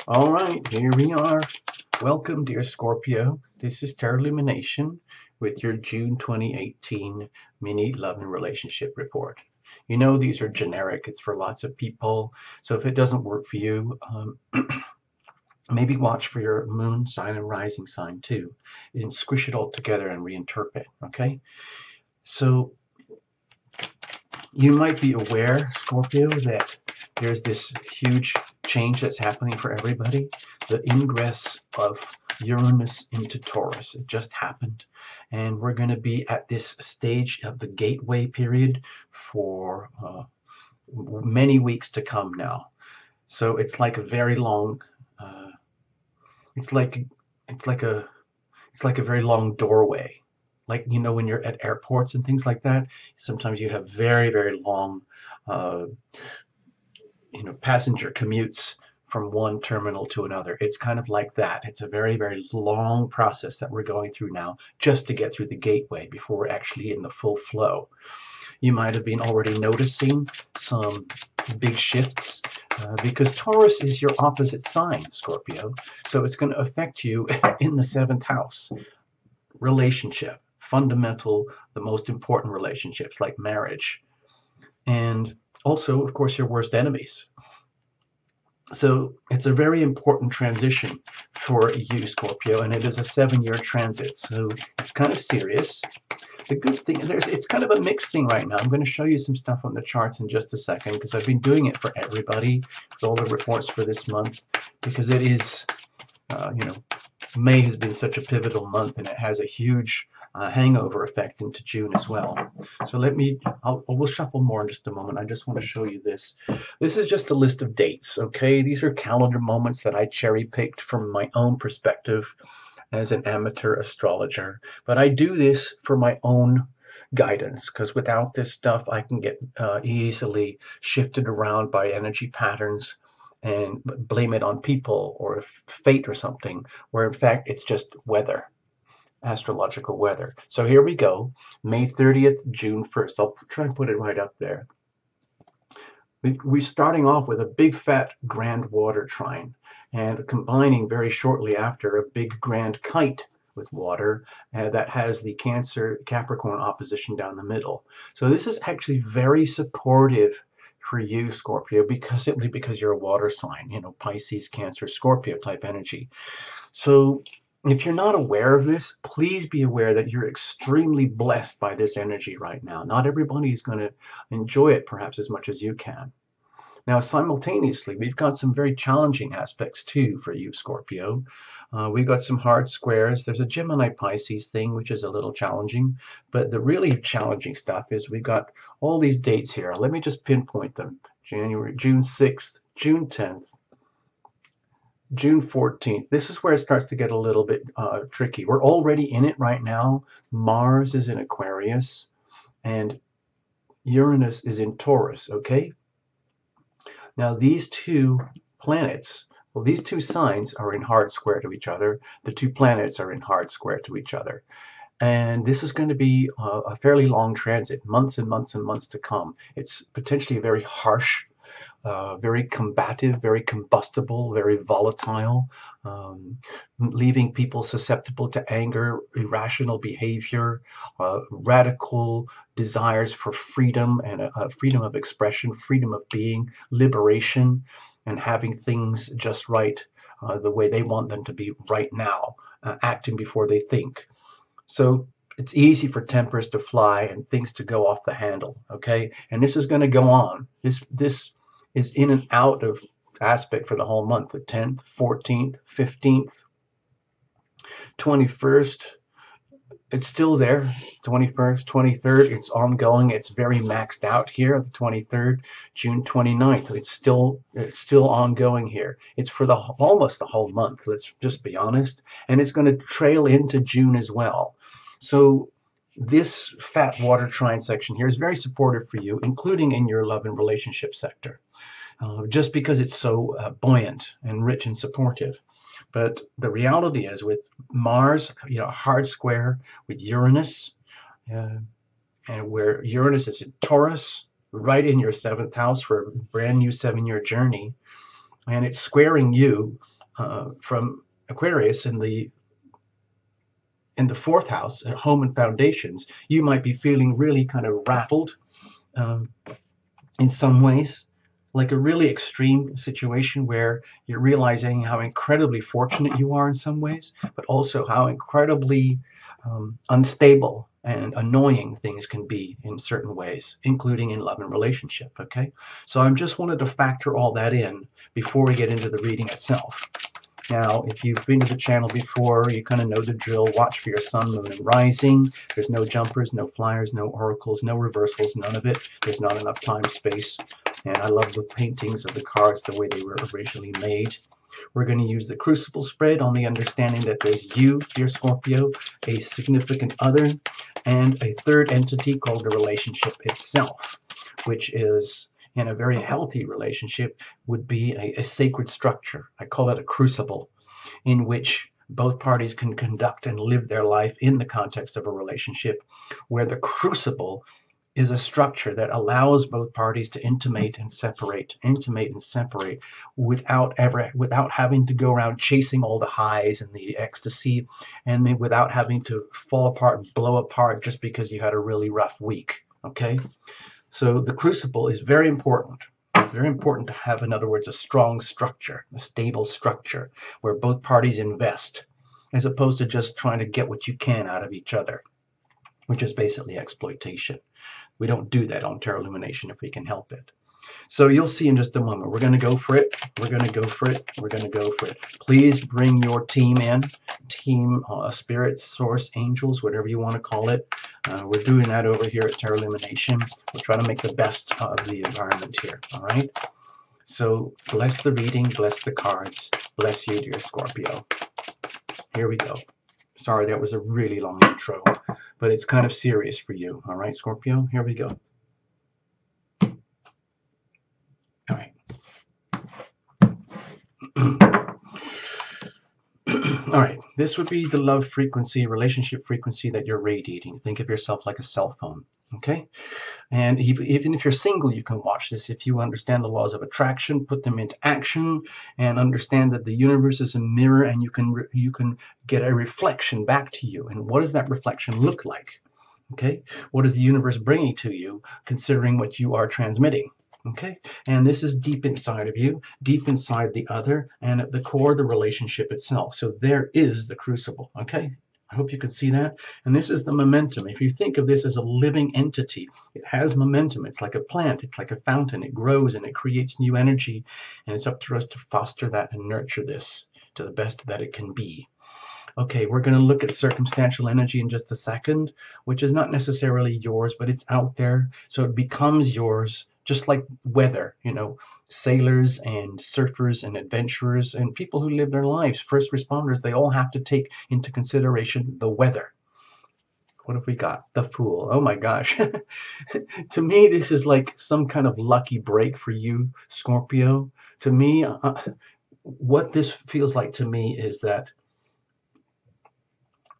All right, here we are. Welcome, dear Scorpio. This is Tarot Lumination with your June 2018 mini love and relationship report. You know, these are generic, it's for lots of people. So if it doesn't work for you, maybe watch for your moon sign and rising sign too, and squish it all together and reinterpret. Okay? So you might be aware, Scorpio, that there's this huge change that's happening for everybody. The ingress of Uranus into Taurus. It just happened. And we're going to be at this stage of the gateway period for many weeks to come now. So it's like a very long, it's like it's like a it's like a very long doorway. Like, you know, when you're at airports and things like that, sometimes you have very, very long uh, passenger commutes from one terminal to another. It's kind of like that. It's a very, very long process that we're going through now just to get through the gateway before we're actually in the full flow. You might have been already noticing some big shifts because Taurus is your opposite sign, Scorpio. So it's going to affect you in the seventh house. Relationship, fundamental, the most important relationships like marriage. And also, of course, your worst enemies. So it's a very important transition for you, Scorpio, and it is a 7-year transit. So it's kind of serious. The good thing, it's kind of a mixed thing right now. I'm going to show you some stuff on the charts in just a second because I've been doing it for everybody, with all the reports for this month, because it is, May has been such a pivotal month and it has a huge hangover effect into June as well. So we'll shuffle more in just a moment. I just want to show you this. This is just a list of dates, okay? These are calendar moments that I cherry picked from my own perspective as an amateur astrologer. But I do this for my own guidance because without this stuff, I can get easily shifted around by energy patterns and blame it on people or fate or something, where in fact it's just weather, astrological weather. So here we go, May 30th, June 1st. I'll try and put it right up there. We're starting off with a big fat grand water trine and combining very shortly after a big grand kite with water that has the Cancer Capricorn opposition down the middle. So this is actually very supportive for you, Scorpio, simply because you're a water sign, Pisces, Cancer, Scorpio type energy. So if you're not aware of this, please be aware that you're extremely blessed by this energy right now. Not everybody is going to enjoy it perhaps as much as you can. Now, simultaneously, we've got some very challenging aspects too for you, Scorpio. We've got some hard squares. There's a Gemini Pisces thing, which is a little challenging. But the really challenging stuff is we've got all these dates here. Let me just pinpoint them. June 6th, June 10th, June 14th. This is where it starts to get a little bit tricky. We're already in it right now. Mars is in Aquarius and Uranus is in Taurus, okay? Now these two planets, well, these two signs are in hard square to each other. The two planets are in hard square to each other. And this is going to be a fairly long transit, months and months and months to come. It's potentially very harsh, very combative, very combustible, very volatile, leaving people susceptible to anger, irrational behavior, radical desires for freedom and freedom of expression, freedom of being, liberation, and having things just right the way they want them to be right now, acting before they think. So it's easy for tempers to fly and things to go off the handle, okay? And this is going to go on. This is in and out of aspect for the whole month, the 10th, 14th, 15th, 21st. It's still there, 21st, 23rd. It's ongoing. It's very maxed out here, the 23rd, June 29th. It's still ongoing here. It's for almost the whole month, let's just be honest. And it's going to trail into June as well. So this fat water trine section here is very supportive for you, including in your love and relationship sector, just because it's so buoyant and rich and supportive. But the reality is with Mars, hard square with Uranus, and where Uranus is in Taurus, right in your seventh house for a brand new 7-year journey, and it's squaring you from Aquarius in the fourth house, at home and foundations, you might be feeling really kind of rattled um, in some ways, like a really extreme situation where you're realizing how incredibly fortunate you are in some ways, but also how incredibly unstable and annoying things can be in certain ways, including in love and relationship. Okay, so I just wanted to factor all that in before we get into the reading itself. Now, if you've been to the channel before, you kind of know the drill. Watch for your sun, moon, and rising. There's no jumpers, no flyers, no oracles, no reversals, none of it. There's not enough time, space. And I love the paintings of the cards the way they were originally made. We're going to use the crucible spread on the understanding that there's you, dear Scorpio, a significant other, and a third entity called the relationship itself, which is, in a very healthy relationship, would be a sacred structure. I call it a crucible, in which both parties can conduct and live their life in the context of a relationship, where the crucible is a structure that allows both parties to intimate and separate without having to go around chasing all the highs and the ecstasy, and without having to fall apart and blow apart just because you had a really rough week. Okay? So the crucible is very important. It's very important to have, in other words, a strong structure, a stable structure, where both parties invest, as opposed to just trying to get what you can out of each other, which is basically exploitation. We don't do that on Tarot Lumination if we can help it. So you'll see in just a moment. We're going to go for it. We're going to go for it. We're going to go for it. Please bring your team in. Team, spirit, source, angels, whatever you want to call it. We're doing that over here at Tarot Lumination. We're trying to make the best of the environment here. All right? So bless the reading. Bless the cards. Bless you, dear Scorpio. Here we go. Sorry, that was a really long intro, but it's kind of serious for you. All right, Scorpio? Here we go. All right. All right, this would be the love frequency, relationship frequency that you're radiating. Think of yourself like a cell phone, okay? And even if you're single, you can watch this. If you understand the laws of attraction, put them into action, and understand that the universe is a mirror, and you can get a reflection back to you. And what does that reflection look like? Okay, what is the universe bringing to you, considering what you are transmitting? Okay, and this is deep inside of you, deep inside the other, and at the core, the relationship itself. So there is the crucible. Okay, I hope you can see that. And this is the momentum. If you think of this as a living entity, it has momentum. It's like a plant. It's like a fountain. It grows and it creates new energy. And it's up to us to foster that and nurture this to the best that it can be. Okay, we're going to look at circumstantial energy in just a second, which is not necessarily yours, but it's out there. So it becomes yours, just like weather, you know, sailors and surfers and adventurers and people who live their lives, first responders, they all have to take into consideration the weather. What have we got? The Fool. Oh my gosh. To me, this is like some kind of lucky break for you, Scorpio. To me, what this feels like to me is that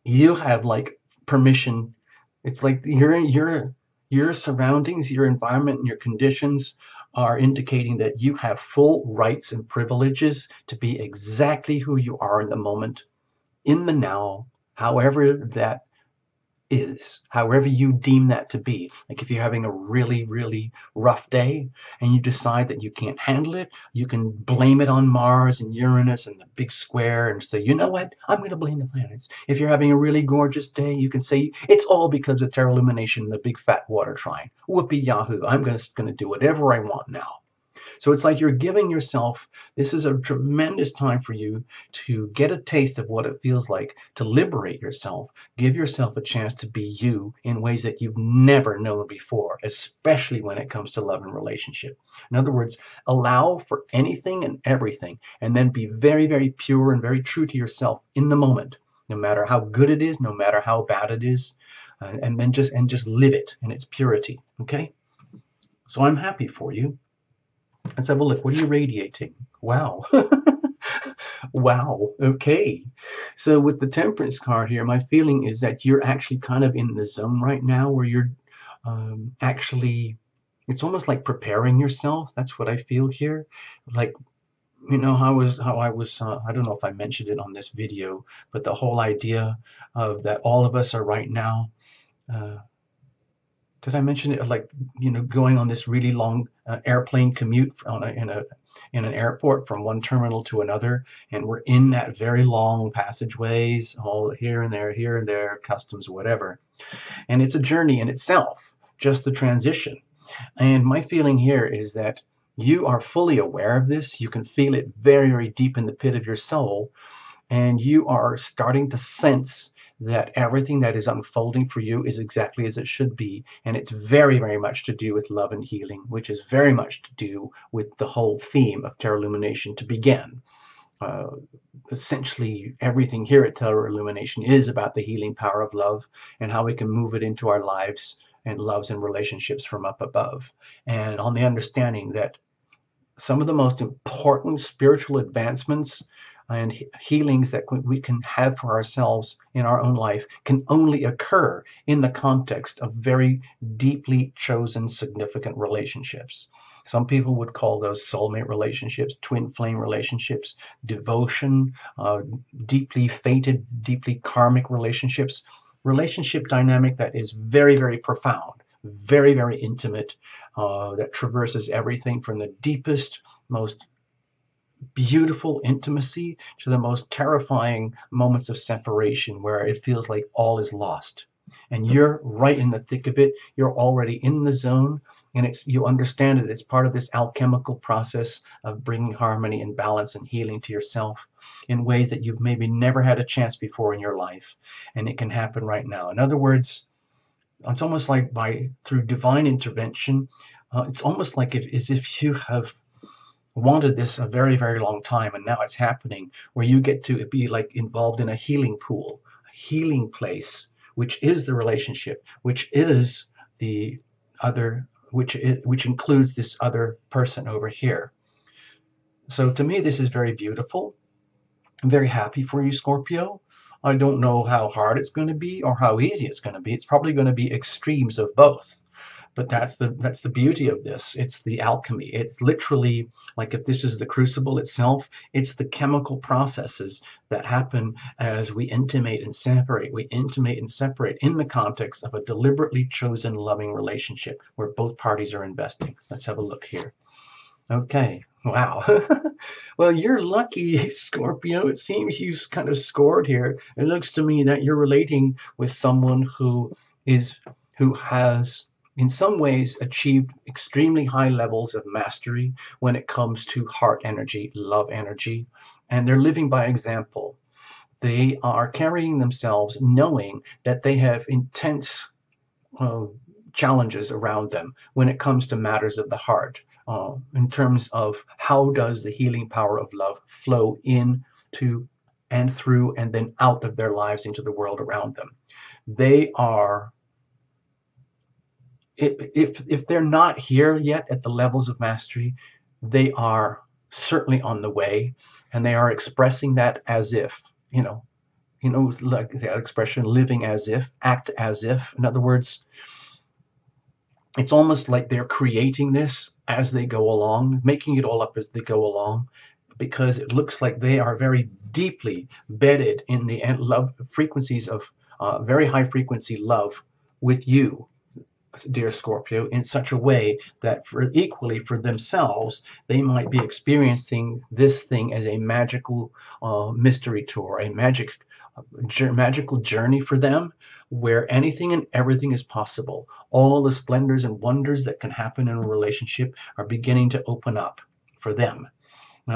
you have like permission. It's like your surroundings, your environment, and your conditions are indicating that you have full rights and privileges to be exactly who you are in the moment, in the now, however that is, however you deem that to be. Like if you're having a really, really rough day and you decide that you can't handle it, you can blame it on Mars and Uranus and the big square and say, you know what, I'm going to blame the planets. If you're having a really gorgeous day, you can say, it's all because of Tarot Lumination and the big fat water trine. Whoopee yahoo, I'm going to do whatever I want now. So it's like you're giving yourself, this is a tremendous time for you to get a taste of what it feels like to liberate yourself, give yourself a chance to be you in ways that you've never known before, especially when it comes to love and relationship. In other words, allow for anything and everything, and then be very, very pure and very true to yourself in the moment, no matter how good it is, no matter how bad it is, and then just live it in its purity, okay? So I'm happy for you. Let's have a look. What are you radiating? Wow. Wow. Okay. So with the Temperance card here, my feeling is that you're actually kind of in the zone right now where you're actually, it's almost like preparing yourself. That's what I feel here. Like You know how I was I don't know if I mentioned it on this video, but the whole idea of that all of us are right now, uh, did I mention it, like, going on this really long airplane commute in an airport from one terminal to another, and we're in that very long passageways, all here and there, customs, whatever, and it's a journey in itself, just the transition. And my feeling here is that you are fully aware of this. You can feel it very, very deep in the pit of your soul, and you are starting to sense that everything that is unfolding for you is exactly as it should be. And it's very, very much to do with love and healing, which is very much to do with the whole theme of Terra Illumination to begin. Uh, Essentially, everything here at Terra Illumination is about the healing power of love and how we can move it into our lives and loves and relationships from up above. And on the understanding that some of the most important spiritual advancements and healings that we can have for ourselves in our own life can only occur in the context of very deeply chosen, significant relationships. Some people would call those soulmate relationships, twin flame relationships, devotion, deeply fated, deeply karmic relationships, relationship dynamic that is very, very profound, very, very intimate, that traverses everything from the deepest, most beautiful intimacy to the most terrifying moments of separation where it feels like all is lost. And you're right in the thick of it. You're already in the zone, and you understand that it's part of this alchemical process of bringing harmony and balance and healing to yourself in ways that you've maybe never had a chance before in your life. And it can happen right now. In other words, it's almost like through divine intervention, it's almost like as if you have wanted this a very, very long time, and now it's happening, where you get to be like involved in a healing pool, a healing place, which is the relationship, which is the other, which includes this other person over here. So to me, this is very beautiful. I'm very happy for you, Scorpio. I don't know how hard it's going to be or how easy it's going to be. It's probably going to be extremes of both. But that's the beauty of this. It's the alchemy. It's literally like, if this is the crucible itself, it's the chemical processes that happen as we intimate and separate. We intimate and separate in the context of a deliberately chosen loving relationship where both parties are investing. Let's have a look here. Okay. Wow. Well, you're lucky, Scorpio. It seems you kind of scored here. It looks to me that you're relating with someone who has in some ways achieved extremely high levels of mastery when it comes to heart energy, love energy, and they're living by example. They are carrying themselves knowing that they have intense uh, challenges around them when it comes to matters of the heart, in terms of how does the healing power of love flow in to and through and then out of their lives into the world around them. They are, if they're not here yet at the levels of mastery, they are certainly on the way, and they are expressing that as if, like that expression, living as if, act as if. In other words, it's almost like they're creating this as they go along, making it all up as they go along, because it looks like they are very deeply bedded in the love frequencies of very high frequency love with you, dear Scorpio, in such a way that equally for themselves, they might be experiencing this thing as a magical mystery tour, a magical journey for them, where anything and everything is possible. All the splendors and wonders that can happen in a relationship are beginning to open up for them.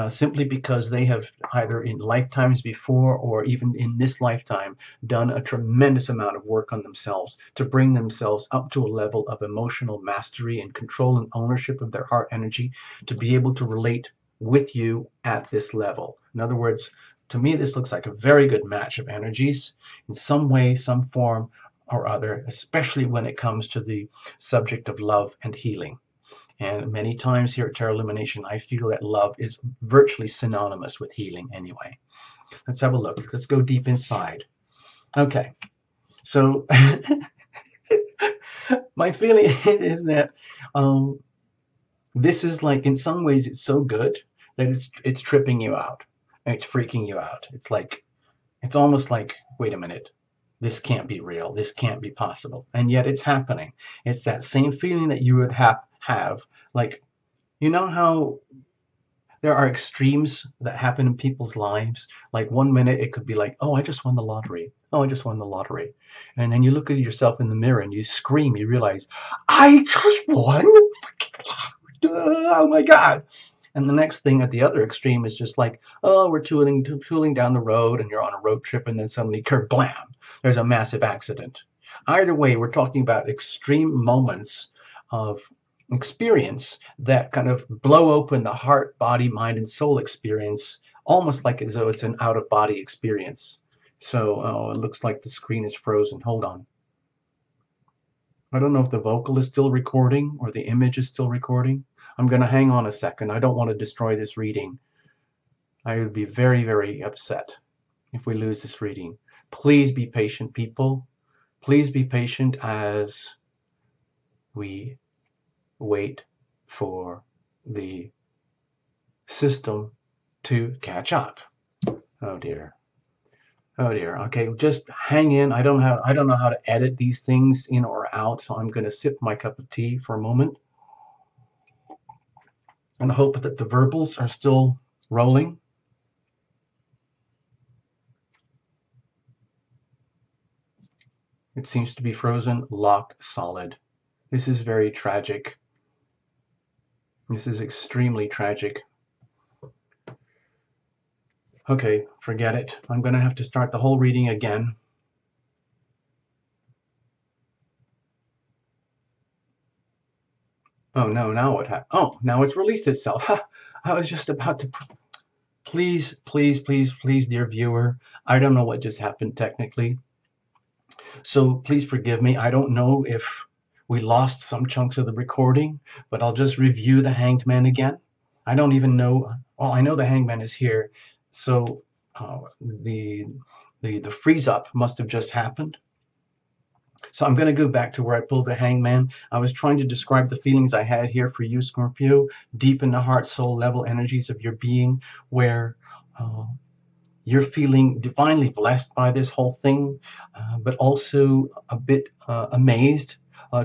Simply because they have either in lifetimes before or even in this lifetime done a tremendous amount of work on themselves to bring themselves up to a level of emotional mastery and control and ownership of their heart energy to be able to relate with you at this level. In other words, to me, this looks like a very good match of energies in some way, some form or other, especially when it comes to the subject of love and healing. And many times here at Terra Illumination, I feel that love is virtually synonymous with healing anyway. Let's have a look. Let's go deep inside. Okay, so my feeling is that this is like, in some ways, it's so good that it's tripping you out and it's freaking you out. It's like, it's almost like, wait a minute, this can't be real. This can't be possible. And yet it's happening. It's that same feeling that you would have like, you know how there are extremes that happen in people's lives. Like one minute it could be like, oh, I just won the lottery. Oh, I just won the lottery. And then you look at yourself in the mirror and you scream, you realize, I just won the freaking lottery. Oh my God. And the next thing at the other extreme is just like, oh, we're tooling down the road and you're on a road trip and then suddenly kerblam, there's a massive accident. Either way, we're talking about extreme moments of experience that kind of blow open the heart, body, mind, and soul experience, almost like as though it's an out-of-body experience. So it looks like the screen is frozen. Hold on. I don't know if the vocal is still recording or the image is still recording. I'm going to hang on a second. I don't want to destroy this reading. I would be very, very upset if we lose this reading. Please be patient, people. Please be patient as we wait for the system to catch up. Oh dear. Oh dear. Okay, just hang in. I don't know how to edit these things in or out, so I'm going to sip my cup of tea for a moment and hope that the verbals are still rolling. It seems to be frozen, lock solid. This is very tragic. This is extremely tragic. Okay, forget it. I'm going to have to start the whole reading again. Oh no, now what happened? Oh, now it's released itself. I was just about to... Please, please, please, please, dear viewer, I don't know what just happened technically. So please forgive me. I don't know if we lost some chunks of the recording, but I'll just review the Hanged Man again. I don't even know. Well, I know the Hanged Man is here. So the freeze up must have just happened. So I'm going to go back to where I pulled the Hangman. I was trying to describe the feelings I had here for you, Scorpio, deep in the heart, soul level energies of your being, where you're feeling divinely blessed by this whole thing, but also a bit amazed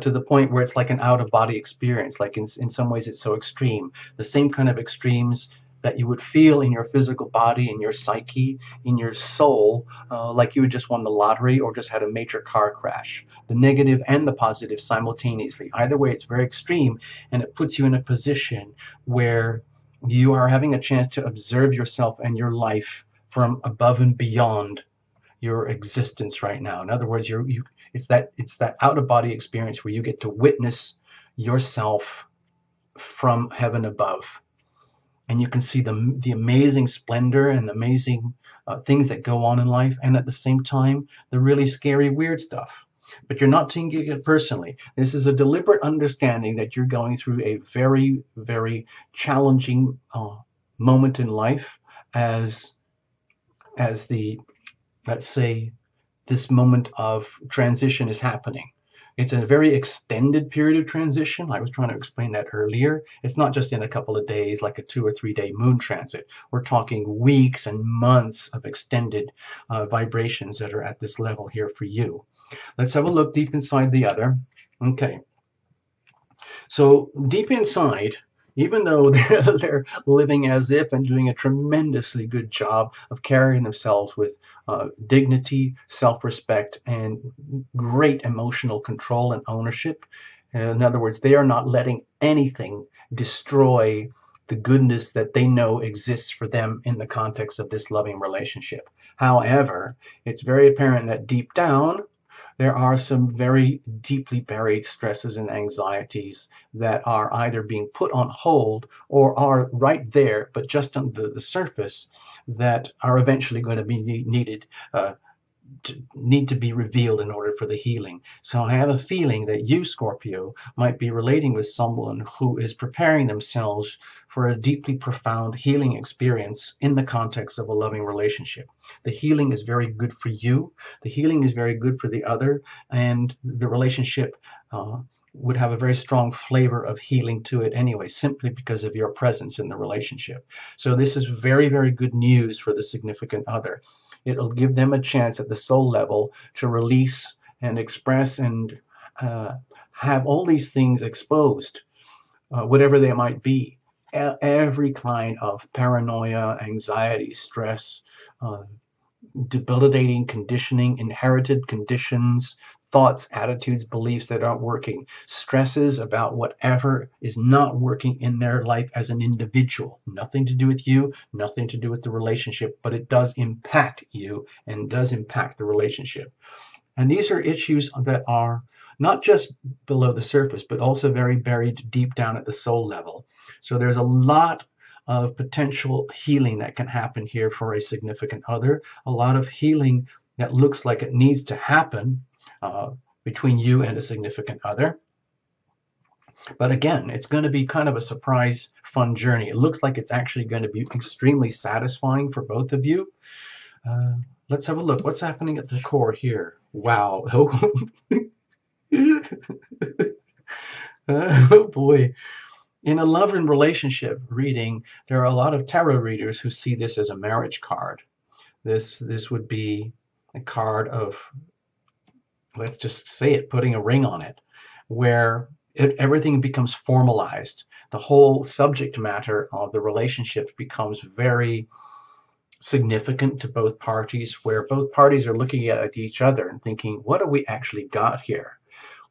to the point where it's like an out-of-body experience. Like in some ways it's so extreme. The same kind of extremes that you would feel in your physical body, in your psyche, in your soul, like you had just won the lottery or just had a major car crash. The negative and the positive simultaneously. Either way, it's very extreme, and it puts you in a position where you are having a chance to observe yourself and your life from above and beyond your existence right now. In other words, it's that out-of-body experience where you get to witness yourself from heaven above. And you can see the amazing splendor and amazing things that go on in life, and at the same time, the really scary, weird stuff. But you're not taking it personally. This is a deliberate understanding that you're going through a very, very challenging moment in life as the, let's say, this moment of transition is happening. It's a very extended period of transition. I was trying to explain that earlier. It's not just in a couple of days, like a 2 or 3 day moon transit. We're talking weeks and months of extended vibrations that are at this level here for you. Let's have a look deep inside the other. Okay. So deep inside, even though they're living as if and doing a tremendously good job of carrying themselves with dignity, self-respect, and great emotional control and ownership. In other words, they are not letting anything destroy the goodness that they know exists for them in the context of this loving relationship. However, it's very apparent that deep down, there are some very deeply buried stresses and anxieties that are either being put on hold or are right there, but just on the surface, that are eventually going to be needed need to be revealed in order for the healing. So I have a feeling that you, Scorpio, might be relating with someone who is preparing themselves for a deeply profound healing experience in the context of a loving relationship. The healing is very good for you. The healing is very good for the other, and the relationship would have a very strong flavor of healing to it anyway, simply because of your presence in the relationship. So this is very, very good news for the significant other. It'll give them a chance at the soul level to release and express and uh, have all these things exposed, whatever they might be. Every kind of paranoia, anxiety, stress, uh, debilitating conditioning, inherited conditions, thoughts, attitudes, beliefs that aren't working, stresses about whatever is not working in their life as an individual. Nothing to do with you, nothing to do with the relationship, but it does impact you and does impact the relationship. And these are issues that are not just below the surface, but also very buried deep down at the soul level. So there's a lot of potential healing that can happen here for a significant other, a lot of healing that looks like it needs to happen uh, between you and a significant other. But again, it's going to be kind of a surprise, fun journey. It looks like it's actually going to be extremely satisfying for both of you. Uh, let's have a look. What's happening at the core here? Wow. Oh boy. In a love and relationship reading, there are a lot of tarot readers who see this as a marriage card. This would be a card of, let's just say it, putting a ring on it, where everything becomes formalized. The whole subject matter of the relationship becomes very significant to both parties, where both parties are looking at each other and thinking, what have we actually got here?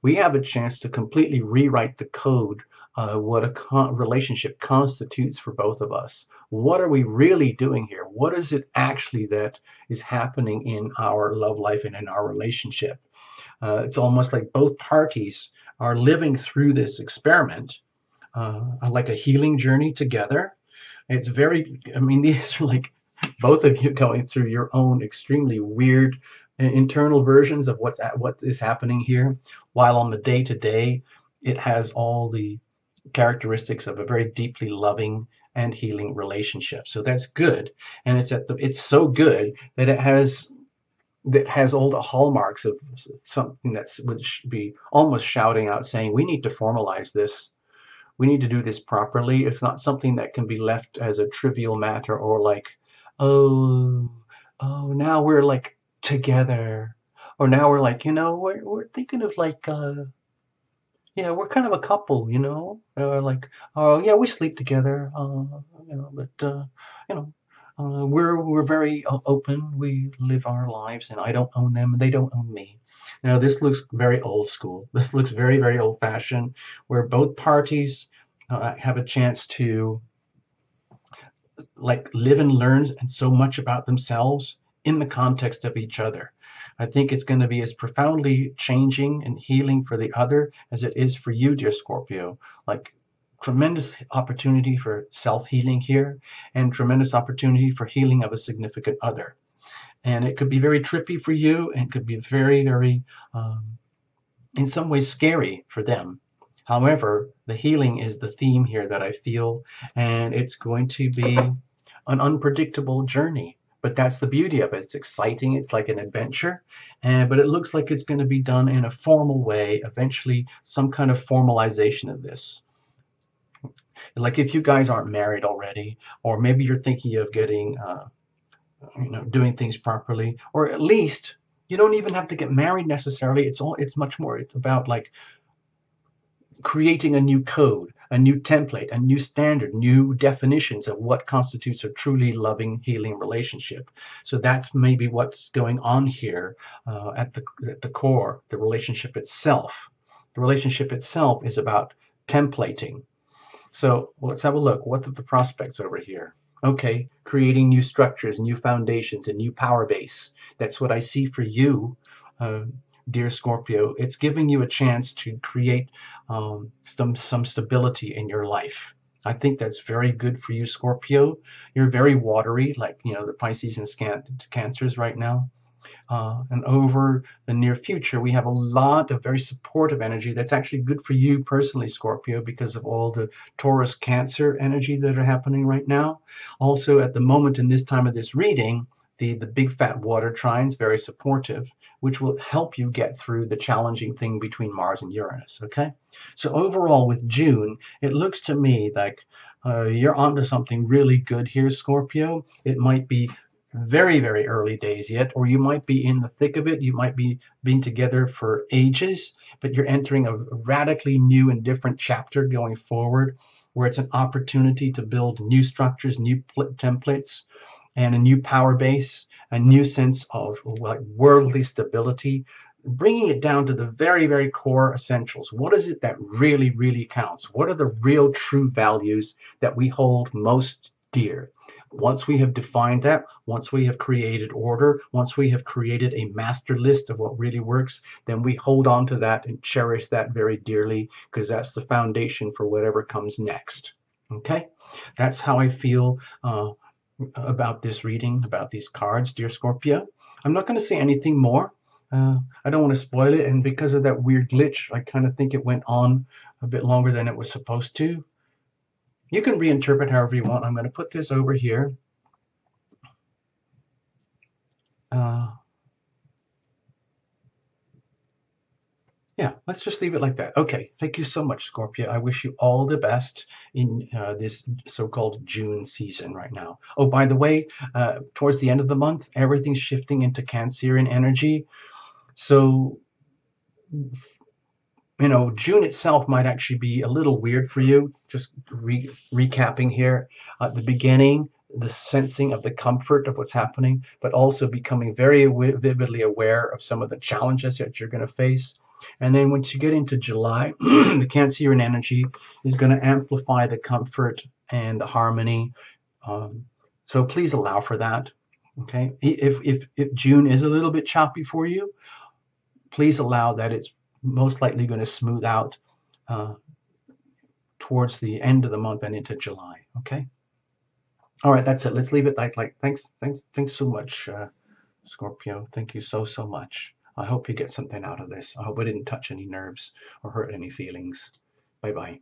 We have a chance to completely rewrite the code, what a relationship constitutes for both of us. What are we really doing here? What is it actually that is happening in our love life and in our relationship? It's almost like both parties are living through this experiment, like a healing journey together. It's very, I mean, these are like both of you going through your own extremely weird internal versions of what is happening here, while on the day to day, it has all the characteristics of a very deeply loving and healing relationship. So that's good, and it's so good that it has all the hallmarks of something that would be almost shouting out, saying, we need to formalize this. We need to do this properly. It's not something that can be left as a trivial matter, or like, oh, now we're like together, or now we're like, we're thinking of like, yeah, we're kind of a couple, like, oh yeah, we sleep together, but you know, we're very open. We live our lives, and I don't own them, and they don't own me. Now, this looks very old school. This looks very, very old fashioned, where both parties have a chance to like live and learn and so much about themselves in the context of each other. I think it's going to be as profoundly changing and healing for the other as it is for you, dear Scorpio. Like, tremendous opportunity for self-healing here, and tremendous opportunity for healing of a significant other. And it could be very trippy for you, and could be very, very, in some ways, scary for them. However, the healing is the theme here that I feel, and it's going to be an unpredictable journey. But that's the beauty of it. It's exciting. It's like an adventure. But it looks like it's going to be done in a formal way, eventually some kind of formalization of this. Like if you guys aren't married already, or maybe you're thinking of getting, doing things properly, or at least you don't even have to get married necessarily. It's much more about like creating a new code, a new template, a new standard, new definitions of what constitutes a truly loving, healing relationship. So that's maybe what's going on here at the core, the relationship itself. The relationship itself is about templating. So let's have a look. What are the prospects over here? Okay, creating new structures, new foundations, a new power base. That's what I see for you, dear Scorpio. It's giving you a chance to create some stability in your life. I think that's very good for you, Scorpio. You're very watery, like the Pisces and Cancers right now. And over the near future, we have a lot of very supportive energy that's actually good for you personally, Scorpio, because of all the Taurus Cancer energies that are happening right now. Also, at the moment in this time of this reading, the big fat water trine is very supportive. which will help you get through the challenging thing between Mars and Uranus. Okay, so overall with June, it looks to me like you're onto something really good here, Scorpio. It might be very, very early days yet, or you might be in the thick of it. You might be being together for ages, but you're entering a radically new and different chapter going forward, where it's an opportunity to build new structures, new templates, and a new power base, a new sense of like worldly stability, bringing it down to the very, very core essentials. What is it that really, really counts? What are the real true values that we hold most dear? Once we have defined that, once we have created order, once we have created a master list of what really works, then we hold on to that and cherish that very dearly, because that's the foundation for whatever comes next. Okay? That's how I feel about this reading, about these cards, dear Scorpio. I'm not going to say anything more. I don't want to spoil it, and because of that weird glitch, I kind of think it went on a bit longer than it was supposed to. You can reinterpret however you want. I'm going to put this over here. Yeah, let's just leave it like that. Okay, thank you so much, Scorpio. I wish you all the best in this so-called June season right now. Oh, by the way, towards the end of the month, everything's shifting into Cancerian energy. So, June itself might actually be a little weird for you. Just recapping here at the beginning, the sensing of the comfort of what's happening, but also becoming very vividly aware of some of the challenges that you're going to face. And then once you get into July, the Cancerian energy is going to amplify the comfort and the harmony. So please allow for that. Okay. If June is a little bit choppy for you, please allow that. It's most likely going to smooth out towards the end of the month and into July. Okay. All right, that's it. Let's leave it like thanks so much, Scorpio. Thank you so much. I hope you get something out of this. I hope I didn't touch any nerves or hurt any feelings. Bye bye.